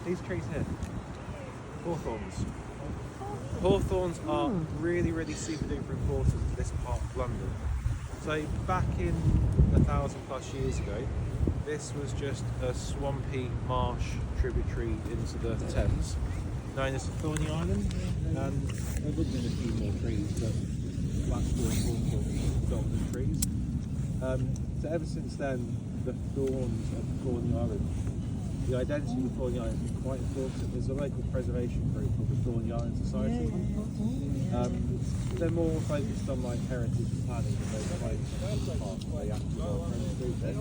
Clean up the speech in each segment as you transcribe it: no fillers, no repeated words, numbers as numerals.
These trees here, hawthorns. Hawthorns are really, really super duper important to this part of London. So back in 1,000+ years ago, this was just a swampy marsh tributary into the Thames, known as Thorney Island, and there would have been a few more trees, but blackthorn, hawthorn, golden trees. So ever since then, the thorns of Thorney Island, the identity of Thorney Island is quite important. There's a local preservation group called the Thorney Island Society. They're more focused on like heritage and planning than those like parts they actually are friends group there.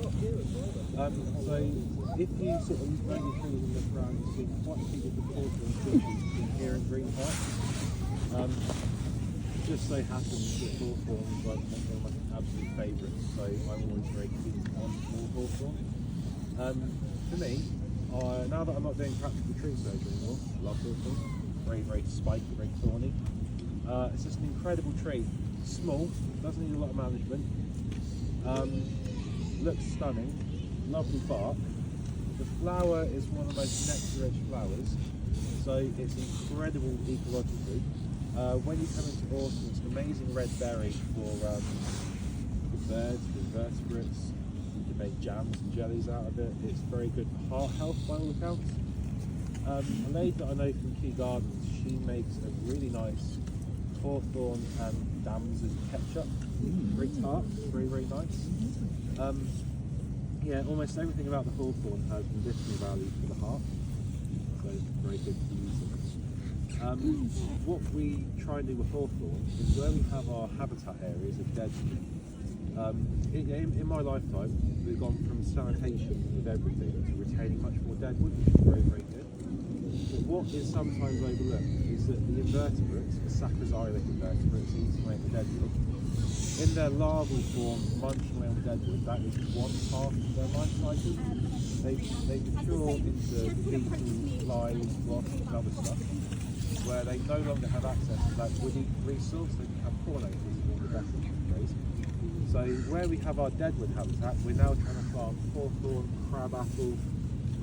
So if you sort of know your trees and look around, you see quite a few different hawthorn species in here in Green Park. It just so happens that hawthorn is like one of my absolute favourites, so I'm always very keen on more hawthorn. For me, now that I'm not doing practical tree surgery anymore, I love hawthorn. Very, very spiky, very thorny. It's just an incredible tree. Small, doesn't need a lot of management. Looks stunning, lovely bark. The flower is one of the most nectar-rich flowers, so it's incredible ecologically. When you come into autumn, it's an amazing red berry for birds, for invertebrates. You can make jams and jellies out of it. It's very good for heart health by all accounts. A lady that I know from Kew Gardens, she makes a really nice hawthorn and damson ketchup. Very tart, very, very nice. Yeah, almost everything about the hawthorn has medicinal value for the heart, so very good for using. What we try and do with hawthorn is where we have our habitat areas of deadwood. In my lifetime, we've gone from sanitation of everything to retaining much more deadwood, which is very, very good. But what is sometimes overlooked is that the invertebrates, the sacroxylid invertebrates eating away at the deadwood, in their larval form, munching away on the deadwood, that is one part of their life cycle. They mature into beetles, flies, wasps and other stuff, where they no longer have access to that woody resource. They become pollinators, in the best phrase. So where we have our deadwood habitat, we're now trying to plant hawthorn, crabapple,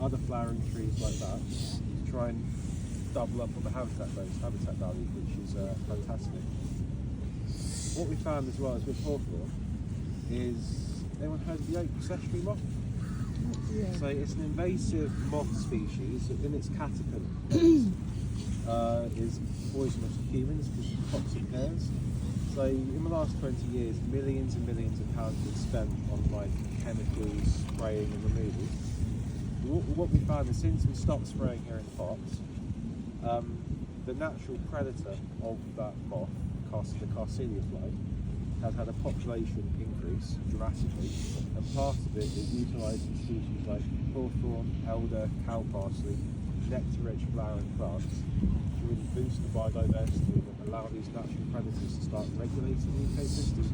other flowering trees like that, to try and double up on the habitat value, which is fantastic. What we found as well is with hawthorn is, anyone heard of the oak sesame moth? Yeah. So it's an invasive moth species that in its caterpillar is poisonous to humans because of toxic hairs. So in the last 20 years, millions and millions of pounds have been spent on like chemicals, spraying and removal. What we found is since we stopped spraying here in the parks, the natural predator of that moth, the Carcinia fly, has had a population increase dramatically, and part of it is utilising species like hawthorn, elder, cow parsley, nectar-rich flowering plants to really boost the biodiversity and allow these natural predators to start regulating the ecosystem.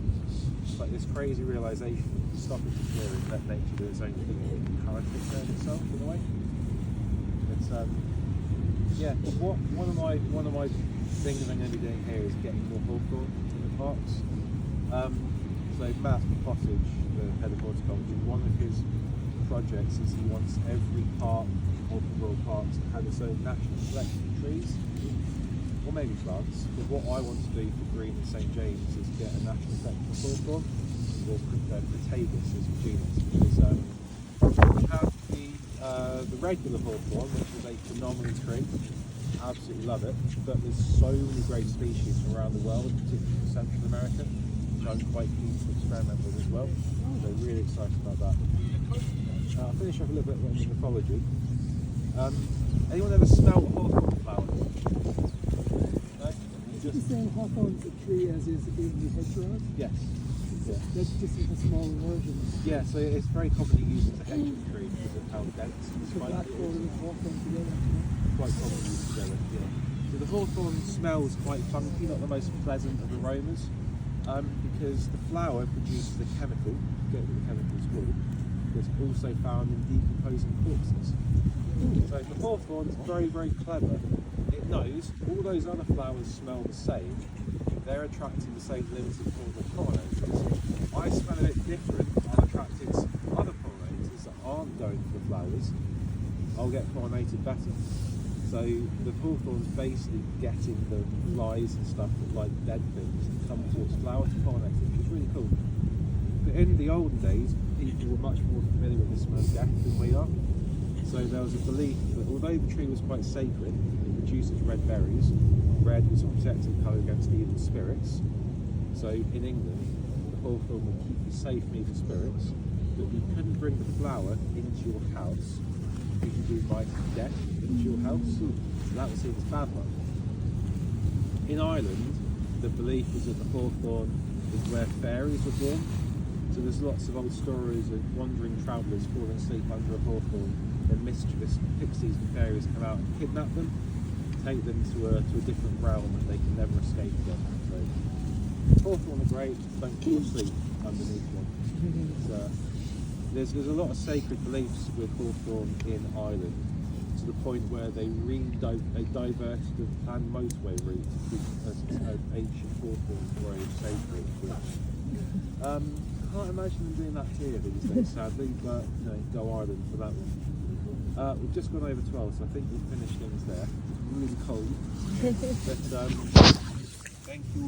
It's like this crazy realisation that stop it from clearing, let nature do its own thing, and encourage it to turn itself in a way. It's yeah. But one of my things I'm going to be doing here is getting more hawthorn in the parks. So Matt Pottage, the head of horticulture, one of his projects is he wants every part of the Royal Parks to have its own national collection of trees, or maybe plants. But what I want to do for Green and St James is get a national collection of hawthorn, or Crataegus as a genus, because we have the regular hawthorn, which is a phenomenal tree. Absolutely love it, but there's so many great species from around the world, particularly from Central America, which I'm quite keen to experiment with as well. So really excited about that. I'll finish off a little bit on the mythology. Anyone ever smell hawthorn flowers? No? Just the same hawthorn's a tree as is in the hedgerows? Yes. Yeah. That's just a small version. Yeah, so it's very commonly used as a hedging tree because of how dense and So spiky it blackthorn is. and hawthorn together. Quite commonly used together, yeah. So the hawthorn smells quite funky, not the most pleasant of aromas, because the flower produces a chemical, forget what the chemical is called, that's also found in decomposing corpses. So the hawthorn is very, very clever. It knows all those other flowers smell the same. They're attracting the same limited form of pollinators. I smell a bit different. I'm attracting other pollinators that aren't going for the flowers. I'll get pollinated better. So the hawthorn's basically getting the flies and stuff that like dead things and come to its flower to pollinate it, which is really cool. But in the olden days, people were much more familiar with the smell of death than we are. So there was a belief that although the tree was quite sacred, it produces red berries. Red was a protective colour against evil spirits. So in England, the hawthorn would keep you safe from evil spirits, but you couldn't bring the flower into your house because you invite death into your house. So that was seen as bad luck. In Ireland, the belief was that the hawthorn is where fairies were born. So there's lots of old stories of wandering travellers falling asleep under a hawthorn, and mischievous pixies and fairies come out and kidnap them, take them to a different realm, and they can never escape again. So hawthorn are great, don't fall asleep underneath one. So, there's a lot of sacred beliefs with hawthorn in Ireland, to the point where they diverted the planned motorway route because ancient hawthorns were very sacred. Which, can't imagine them doing that here these days, sadly, but you know, go Ireland for that one. We've just gone over 12, so I think we've finished things there. Really cold. But thank you.